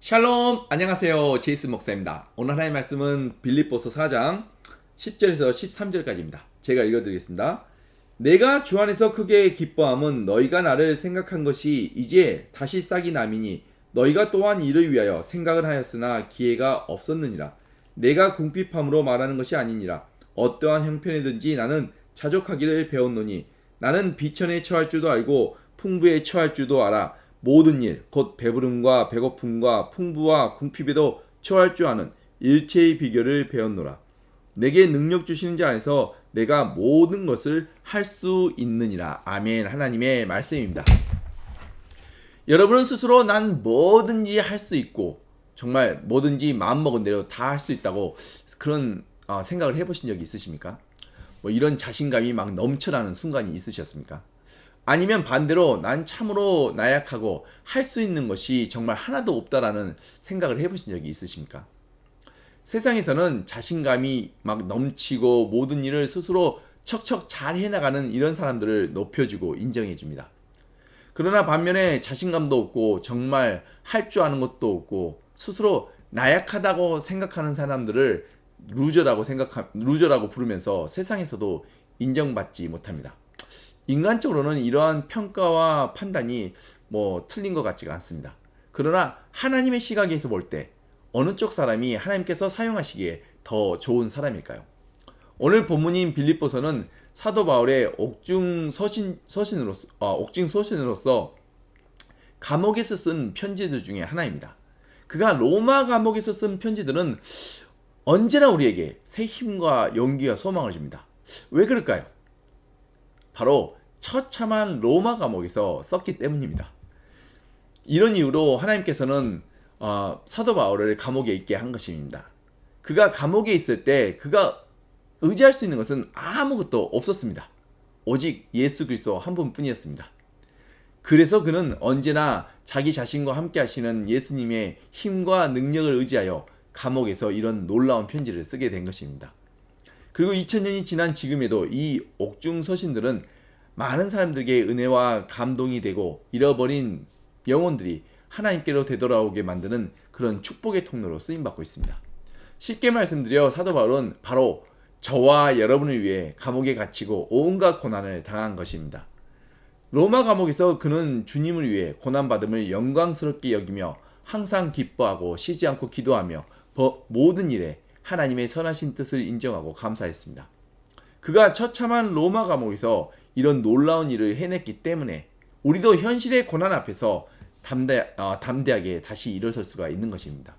샬롬, 안녕하세요. 제이슨 목사입니다. 오늘 하나님의 말씀은 빌립보서 4장 10절에서 13절까지입니다. 제가 읽어드리겠습니다. 내가 주 안에서 크게 기뻐함은 너희가 나를 생각한 것이 이제 다시 싹이 남이니 너희가 또한 이를 위하여 생각을 하였으나 기회가 없었느니라. 내가 궁핍함으로 말하는 것이 아니니라. 어떠한 형편이든지 나는 자족하기를 배웠노니 나는 비천에 처할 줄도 알고 풍부에 처할 줄도 알아. 모든 일, 곧 배부름과 배고픔과 풍부와 궁핍에도 처할 줄 아는 일체의 비결을 배웠노라. 내게 능력 주시는 자 안에서 내가 모든 것을 할 수 있느니라. 아멘. 하나님의 말씀입니다. 여러분은 스스로 난 뭐든지 할 수 있고 정말 뭐든지 마음먹은 대로 다 할 수 있다고 그런 생각을 해보신 적이 있으십니까? 이런 자신감이 막 넘쳐나는 순간이 있으셨습니까? 아니면 반대로 난 참으로 나약하고 할 수 있는 것이 정말 하나도 없다라는 생각을 해보신 적이 있으십니까? 세상에서는 자신감이 막 넘치고 모든 일을 스스로 척척 잘 해나가는 이런 사람들을 높여주고 인정해줍니다. 그러나 반면에 자신감도 없고 정말 할 줄 아는 것도 없고 스스로 나약하다고 생각하는 사람들을 루저라고 부르면서 세상에서도 인정받지 못합니다. 인간적으로는 이러한 평가와 판단이 틀린 것 같지가 않습니다. 그러나 하나님의 시각에서 볼 때 어느 쪽 사람이 하나님께서 사용하시기에 더 좋은 사람일까요? 오늘 본문인 빌립보서는 사도 바울의 옥중 서신으로서 감옥에서 쓴 편지들 중에 하나입니다. 그가 로마 감옥에서 쓴 편지들은 언제나 우리에게 새 힘과 용기와 소망을 줍니다. 왜 그럴까요? 바로 처참한 로마 감옥에서 썼기 때문입니다. 이런 이유로 하나님께서는 사도 바울을 감옥에 있게 한 것입니다. 그가 감옥에 있을 때 그가 의지할 수 있는 것은 아무것도 없었습니다. 오직 예수 그리스도 한 분뿐이었습니다. 그래서 그는 언제나 자기 자신과 함께 하시는 예수님의 힘과 능력을 의지하여 감옥에서 이런 놀라운 편지를 쓰게 된 것입니다. 그리고 2000년이 지난 지금에도 이 옥중 서신들은 많은 사람들에게 은혜와 감동이 되고 잃어버린 영혼들이 하나님께로 되돌아오게 만드는 그런 축복의 통로로 쓰임받고 있습니다. 쉽게 말씀드려 사도 바울은 바로 저와 여러분을 위해 감옥에 갇히고 온갖 고난을 당한 것입니다. 로마 감옥에서 그는 주님을 위해 고난받음을 영광스럽게 여기며 항상 기뻐하고 쉬지 않고 기도하며 모든 일에 하나님의 선하신 뜻을 인정하고 감사했습니다. 그가 처참한 로마 감옥에서 이런 놀라운 일을 해냈기 때문에 우리도 현실의 고난 앞에서 담대하게 다시 일어설 수가 있는 것입니다.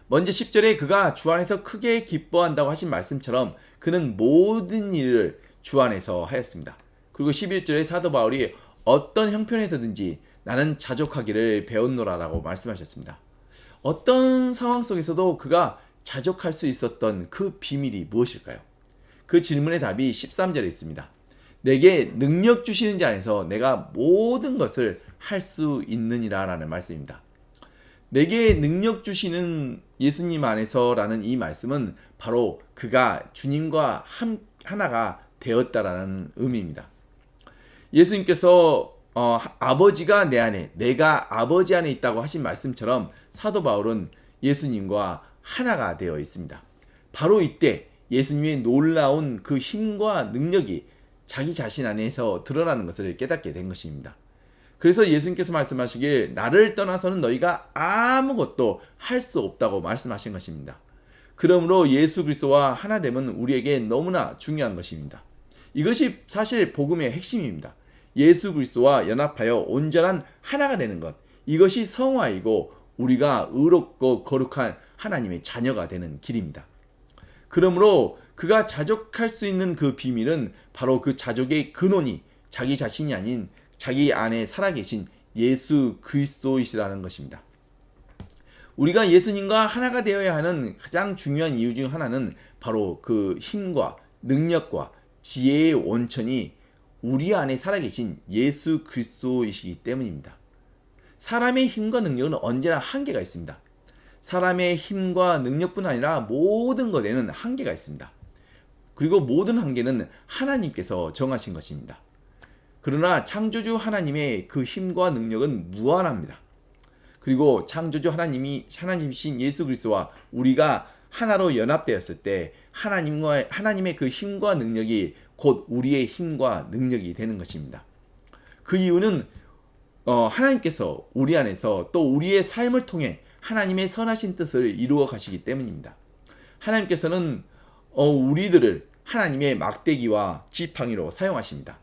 먼저 10절에 그가 주 안에서 크게 기뻐한다고 하신 말씀처럼 그는 모든 일을 주 안에서 하였습니다. 그리고 11절에 사도 바울이 어떤 형편에서든지 나는 자족하기를 배웠노라라고 말씀하셨습니다. 어떤 상황 속에서도 그가 자족할 수 있었던 그 비밀이 무엇일까요? 그 질문의 답이 13절에 있습니다. 내게 능력 주시는 자 안에서 내가 모든 것을 할 수 있느니라 라는 말씀입니다. 내게 능력 주시는 예수님 안에서라는 이 말씀은 바로 그가 주님과 하나가 되었다라는 의미입니다. 예수님께서 아버지가 내 안에, 내가 아버지 안에 있다고 하신 말씀처럼 사도 바울은 예수님과 하나가 되어 있습니다. 바로 이때 예수님의 놀라운 그 힘과 능력이 자기 자신 안에서 드러나는 것을 깨닫게 된 것입니다. 그래서 예수님께서 말씀하시길 나를 떠나서는 너희가 아무것도 할 수 없다고 말씀하신 것입니다. 그러므로 예수 그리스도와 하나됨은 우리에게 너무나 중요한 것입니다. 이것이 사실 복음의 핵심입니다. 예수 그리스도와 연합하여 온전한 하나가 되는 것, 이것이 성화이고 우리가 의롭고 거룩한 하나님의 자녀가 되는 길입니다. 그러므로 그가 자족할 수 있는 그 비밀은 바로 그 자족의 근원이 자기 자신이 아닌 자기 안에 살아계신 예수 그리스도이시라는 것입니다. 우리가 예수님과 하나가 되어야 하는 가장 중요한 이유 중 하나는 바로 그 힘과 능력과 지혜의 원천이 우리 안에 살아계신 예수 그리스도이시기 때문입니다. 사람의 힘과 능력은 언제나 한계가 있습니다. 사람의 힘과 능력뿐 아니라 모든 것에는 한계가 있습니다. 그리고 모든 한계는 하나님께서 정하신 것입니다. 그러나 창조주 하나님의 그 힘과 능력은 무한합니다. 그리고 창조주 하나님이신 예수 그리스도와 우리가 하나로 연합되었을 때 하나님의 그 힘과 능력이 곧 우리의 힘과 능력이 되는 것입니다. 그 이유는 하나님께서 우리 안에서 또 우리의 삶을 통해 하나님의 선하신 뜻을 이루어 가시기 때문입니다. 하나님께서는 우리들을 하나님의 막대기와 지팡이로 사용하십니다.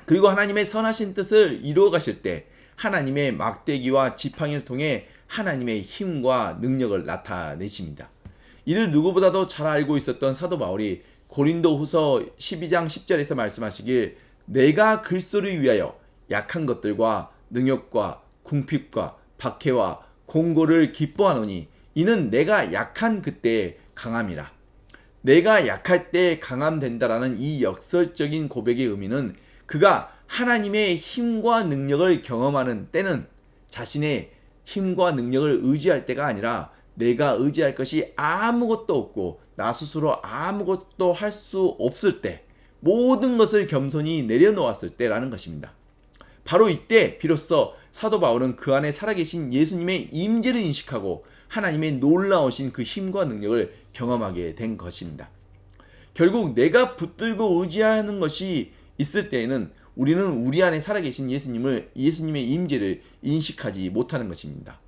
그리고 하나님의 선하신 뜻을 이루어 가실 때 하나님의 막대기와 지팡이를 통해 하나님의 힘과 능력을 나타내십니다. 이를 누구보다도 잘 알고 있었던 사도 바울이 고린도후서 12장 10절에서 말씀하시길 내가 그리스도를 위하여 약한 것들과 능욕과 궁핍과 박해와 공고를 기뻐하노니 이는 내가 약한 그때에 강함이라. 내가 약할 때 강함된다라는 이 역설적인 고백의 의미는 그가 하나님의 힘과 능력을 경험하는 때는 자신의 힘과 능력을 의지할 때가 아니라 내가 의지할 것이 아무것도 없고 나 스스로 아무것도 할 수 없을 때, 모든 것을 겸손히 내려놓았을 때라는 것입니다. 바로 이때 비로소 사도 바울은 그 안에 살아계신 예수님의 임재를 인식하고 하나님의 놀라우신 그 힘과 능력을 경험하게 된 것입니다. 결국 내가 붙들고 의지하는 것이 있을 때에는 우리는 우리 안에 살아계신 예수님의 임재를 인식하지 못하는 것입니다.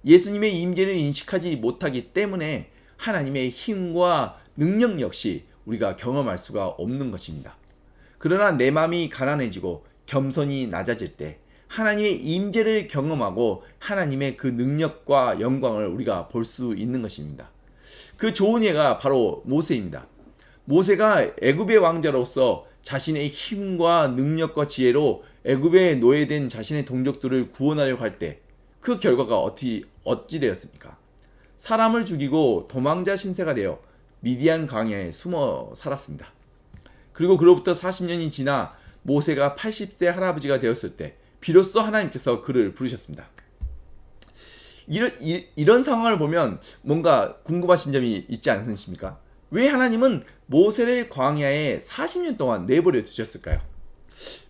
예수님의 임재를 인식하지 못하기 때문에 하나님의 힘과 능력 역시 우리가 경험할 수가 없는 것입니다. 그러나 내 마음이 가난해지고 겸손히 낮아질 때 하나님의 임재를 경험하고 하나님의 그 능력과 영광을 우리가 볼 수 있는 것입니다. 그 좋은 예가 바로 모세입니다. 모세가 애굽의 왕자로서 자신의 힘과 능력과 지혜로 애굽에 노예된 자신의 동족들을 구원하려고 할 때 그 결과가 어찌 되었습니까? 사람을 죽이고 도망자 신세가 되어 미디안 광야에 숨어 살았습니다. 그리고 그로부터 40년이 지나 모세가 80세 할아버지가 되었을 때 비로소 하나님께서 그를 부르셨습니다. 이런 상황을 보면 뭔가 궁금하신 점이 있지 않으십니까? 왜 하나님은 모세를 광야에 40년 동안 내버려 두셨을까요?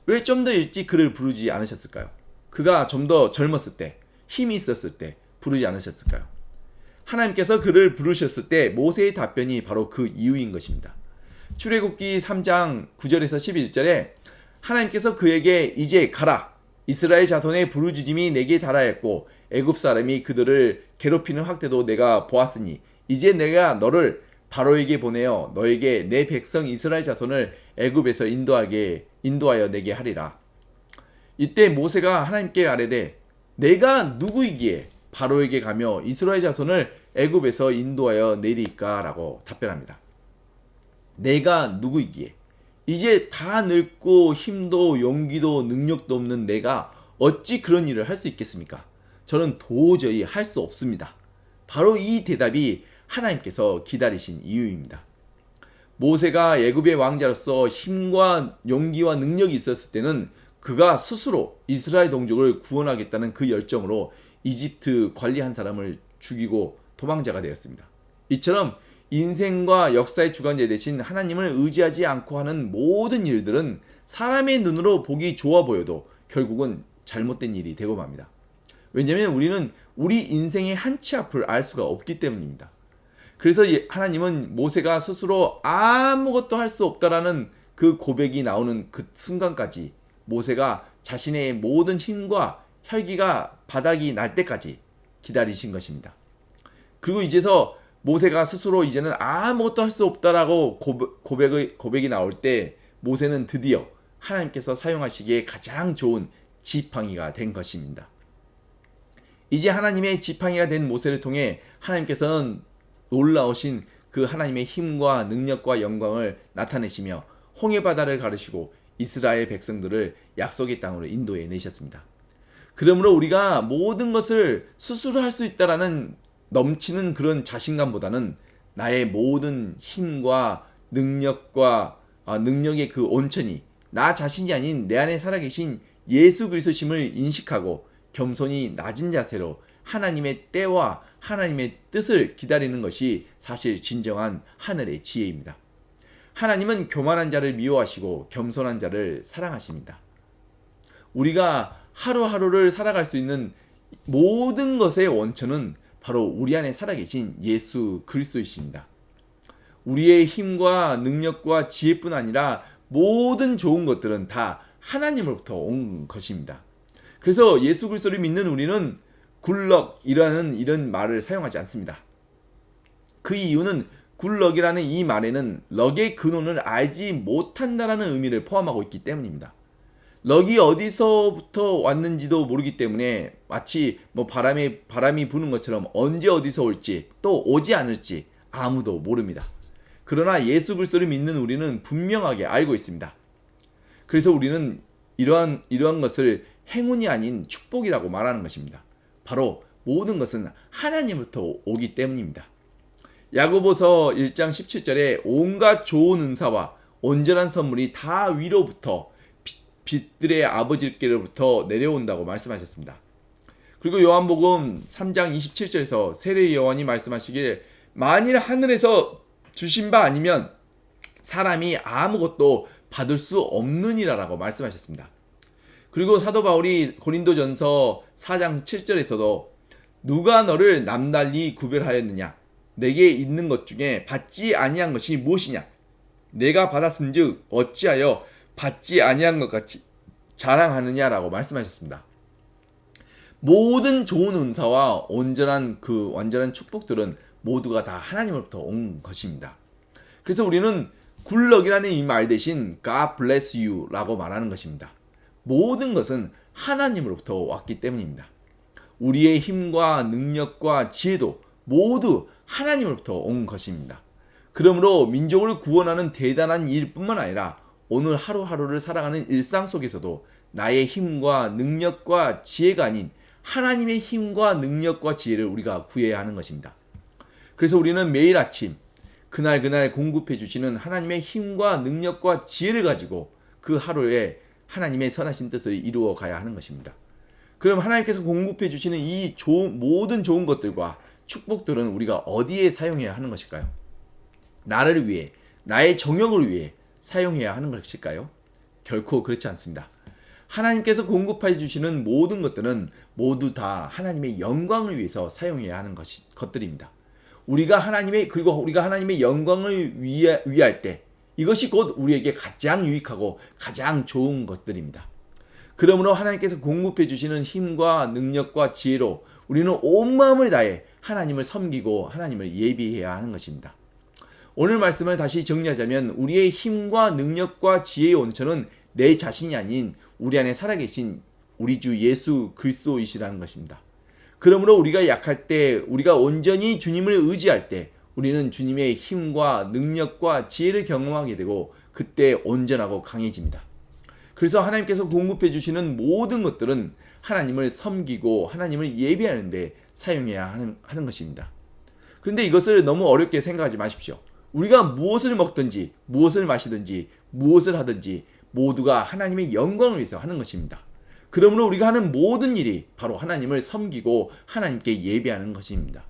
왜 좀 더 일찍 그를 부르지 않으셨을까요? 그가 좀 더 젊었을 때, 힘이 있었을 때 부르지 않으셨을까요? 하나님께서 그를 부르셨을 때 모세의 답변이 바로 그 이유인 것입니다. 출애굽기 3장 9절에서 11절에 하나님께서 그에게 이제 가라. 이스라엘 자손의 부르짖음이 내게 달하였고 애굽 사람이 그들을 괴롭히는 학대도 내가 보았으니 이제 내가 너를 바로에게 보내어 너에게 내 백성 이스라엘 자손을 애굽에서 인도하여 내게 하리라. 이때 모세가 하나님께 아뢰되 내가 누구이기에 바로에게 가며 이스라엘 자손을 애굽에서 인도하여 내리까? 라고 답변합니다. 내가 누구이기에? 이제 다 늙고 힘도 용기도 능력도 없는 내가 어찌 그런 일을 할 수 있겠습니까? 저는 도저히 할 수 없습니다. 바로 이 대답이 하나님께서 기다리신 이유입니다. 모세가 애굽의 왕자로서 힘과 용기와 능력이 있었을 때는 그가 스스로 이스라엘 동족을 구원하겠다는 그 열정으로 이집트 관리한 사람을 죽이고 도망자가 되었습니다. 이처럼 인생과 역사의 주관자 대신 하나님을 의지하지 않고 하는 모든 일들은 사람의 눈으로 보기 좋아 보여도 결국은 잘못된 일이 되고 맙니다. 왜냐하면 우리는 우리 인생의 한치 앞을 알 수가 없기 때문입니다. 그래서 하나님은 모세가 스스로 아무것도 할 수 없다라는 그 고백이 나오는 그 순간까지 모세가 자신의 모든 힘과 혈기가 바닥이 날 때까지 기다리신 것입니다. 그리고 이제서 모세가 스스로 이제는 아무것도 할 수 없다라고 고백이 나올 때 모세는 드디어 하나님께서 사용하시기에 가장 좋은 지팡이가 된 것입니다. 이제 하나님의 지팡이가 된 모세를 통해 하나님께서는 놀라우신 그 하나님의 힘과 능력과 영광을 나타내시며 홍해바다를 가르시고 이스라엘 백성들을 약속의 땅으로 인도해 내셨습니다. 그러므로 우리가 모든 것을 스스로 할 수 있다라는 넘치는 그런 자신감보다는 나의 모든 힘과 능력의 그 온천이 나 자신이 아닌 내 안에 살아계신 예수 그리스도심을 인식하고 겸손히 낮은 자세로 하나님의 때와 하나님의 뜻을 기다리는 것이 사실 진정한 하늘의 지혜입니다. 하나님은 교만한 자를 미워하시고 겸손한 자를 사랑하십니다. 우리가 하루하루를 살아갈 수 있는 모든 것의 원천은 바로 우리 안에 살아계신 예수 그리스도이십니다. 우리의 힘과 능력과 지혜뿐 아니라 모든 좋은 것들은 다 하나님으로부터 온 것입니다. 그래서 예수 그리스도를 믿는 우리는 굴럭이라는 이런 말을 사용하지 않습니다. 그 이유는 굴럭이라는 이 말에는 럭의 근원을 알지 못한다라는 의미를 포함하고 있기 때문입니다. 럭이 어디서부터 왔는지도 모르기 때문에 마치 바람이 부는 것처럼 언제 어디서 올지 또 오지 않을지 아무도 모릅니다. 그러나 예수 그리스도를 믿는 우리는 분명하게 알고 있습니다. 그래서 우리는 이러한 것을 행운이 아닌 축복이라고 말하는 것입니다. 바로 모든 것은 하나님부터 오기 때문입니다. 야고보서 1장 17절에 온갖 좋은 은사와 온전한 선물이 다 위로부터 빛들의 아버지께로부터 내려온다고 말씀하셨습니다. 그리고 요한복음 3장 27절에서 세례 요한이 말씀하시길 만일 하늘에서 주신 바 아니면 사람이 아무것도 받을 수 없느니라라고 말씀하셨습니다. 그리고 사도 바울이 고린도전서 4장 7절에서도 누가 너를 남달리 구별하였느냐 내게 있는 것 중에 받지 아니한 것이 무엇이냐 내가 받았은즉 어찌하여 받지 아니한 것 같이 자랑하느냐라고 말씀하셨습니다. 모든 좋은 은사와 온전한 완전한 축복들은 모두가 다 하나님으로부터 온 것입니다. 그래서 우리는 굴럭이라는 이 말 대신 God bless you라고 말하는 것입니다. 모든 것은 하나님으로부터 왔기 때문입니다. 우리의 힘과 능력과 지혜도 모두 하나님으로부터 온 것입니다. 그러므로 민족을 구원하는 대단한 일뿐만 아니라 오늘 하루하루를 살아가는 일상 속에서도 나의 힘과 능력과 지혜가 아닌 하나님의 힘과 능력과 지혜를 우리가 구해야 하는 것입니다. 그래서 우리는 매일 아침 그날 공급해 주시는 하나님의 힘과 능력과 지혜를 가지고 그 하루에 하나님의 선하신 뜻을 이루어 가야 하는 것입니다. 그럼 하나님께서 공급해 주시는 이 모든 좋은 것들과 축복들은 우리가 어디에 사용해야 하는 것일까요? 나를 위해, 나의 정욕을 위해 사용해야 하는 것일까요? 결코 그렇지 않습니다. 하나님께서 공급해 주시는 모든 것들은 모두 다 하나님의 영광을 위해서 사용해야 하는 것들입니다. 우리가 하나님의 영광을 위할 때 이것이 곧 우리에게 가장 유익하고 가장 좋은 것들입니다. 그러므로 하나님께서 공급해 주시는 힘과 능력과 지혜로 우리는 온 마음을 다해 하나님을 섬기고 하나님을 예비해야 하는 것입니다. 오늘 말씀을 다시 정리하자면 우리의 힘과 능력과 지혜의 온천은 내 자신이 아닌 우리 안에 살아계신 우리 주 예수 그리스도이시라는 것입니다. 그러므로 우리가 약할 때, 우리가 온전히 주님을 의지할 때 우리는 주님의 힘과 능력과 지혜를 경험하게 되고 그때 온전하고 강해집니다. 그래서 하나님께서 공급해 주시는 모든 것들은 하나님을 섬기고 하나님을 예배하는 데 사용해야 하는 것입니다. 그런데 이것을 너무 어렵게 생각하지 마십시오. 우리가 무엇을 먹든지 무엇을 마시든지 무엇을 하든지 모두가 하나님의 영광을 위해서 하는 것입니다. 그러므로 우리가 하는 모든 일이 바로 하나님을 섬기고 하나님께 예배하는 것입니다.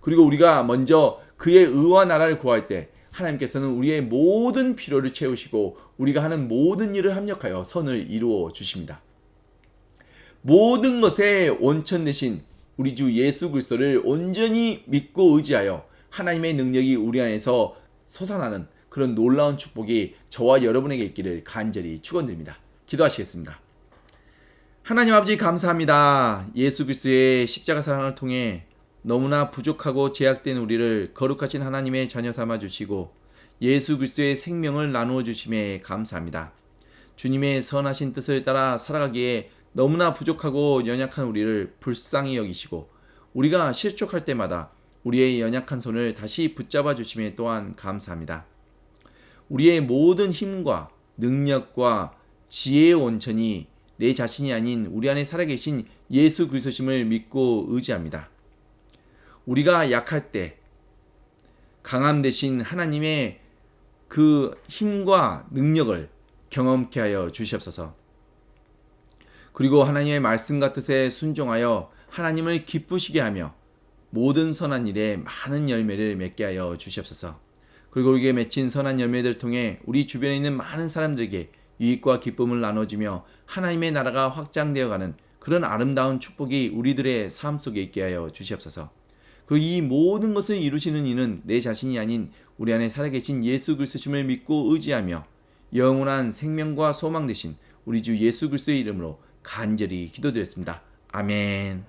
그리고 우리가 먼저 그의 의와 나라를 구할 때 하나님께서는 우리의 모든 필요를 채우시고 우리가 하는 모든 일을 합력하여 선을 이루어 주십니다. 모든 것의 원천 되신 우리 주 예수 그리스도를 온전히 믿고 의지하여 하나님의 능력이 우리 안에서 솟아나는 그런 놀라운 축복이 저와 여러분에게 있기를 간절히 축원드립니다. 기도하시겠습니다. 하나님 아버지 감사합니다. 예수 그리스도의 십자가 사랑을 통해 너무나 부족하고 제약된 우리를 거룩하신 하나님의 자녀 삼아 주시고 예수 그리스도의 생명을 나누어 주심에 감사합니다. 주님의 선하신 뜻을 따라 살아가기에 너무나 부족하고 연약한 우리를 불쌍히 여기시고 우리가 실족할 때마다 우리의 연약한 손을 다시 붙잡아 주심에 또한 감사합니다. 우리의 모든 힘과 능력과 지혜의 원천이 내 자신이 아닌 우리 안에 살아계신 예수 그리스도심을 믿고 의지합니다. 우리가 약할 때 강함 대신 하나님의 그 힘과 능력을 경험케 하여 주시옵소서. 그리고 하나님의 말씀과 뜻에 순종하여 하나님을 기쁘시게 하며 모든 선한 일에 많은 열매를 맺게 하여 주시옵소서. 그리고 우리에게 맺힌 선한 열매들을 통해 우리 주변에 있는 많은 사람들에게 유익과 기쁨을 나눠주며 하나님의 나라가 확장되어가는 그런 아름다운 축복이 우리들의 삶 속에 있게 하여 주시옵소서. 그리고 이 모든 것을 이루시는 이는 내 자신이 아닌 우리 안에 살아계신 예수 그리스도심을 믿고 의지하며 영원한 생명과 소망 되신 우리 주 예수 그리스도의 이름으로 간절히 기도드렸습니다. 아멘.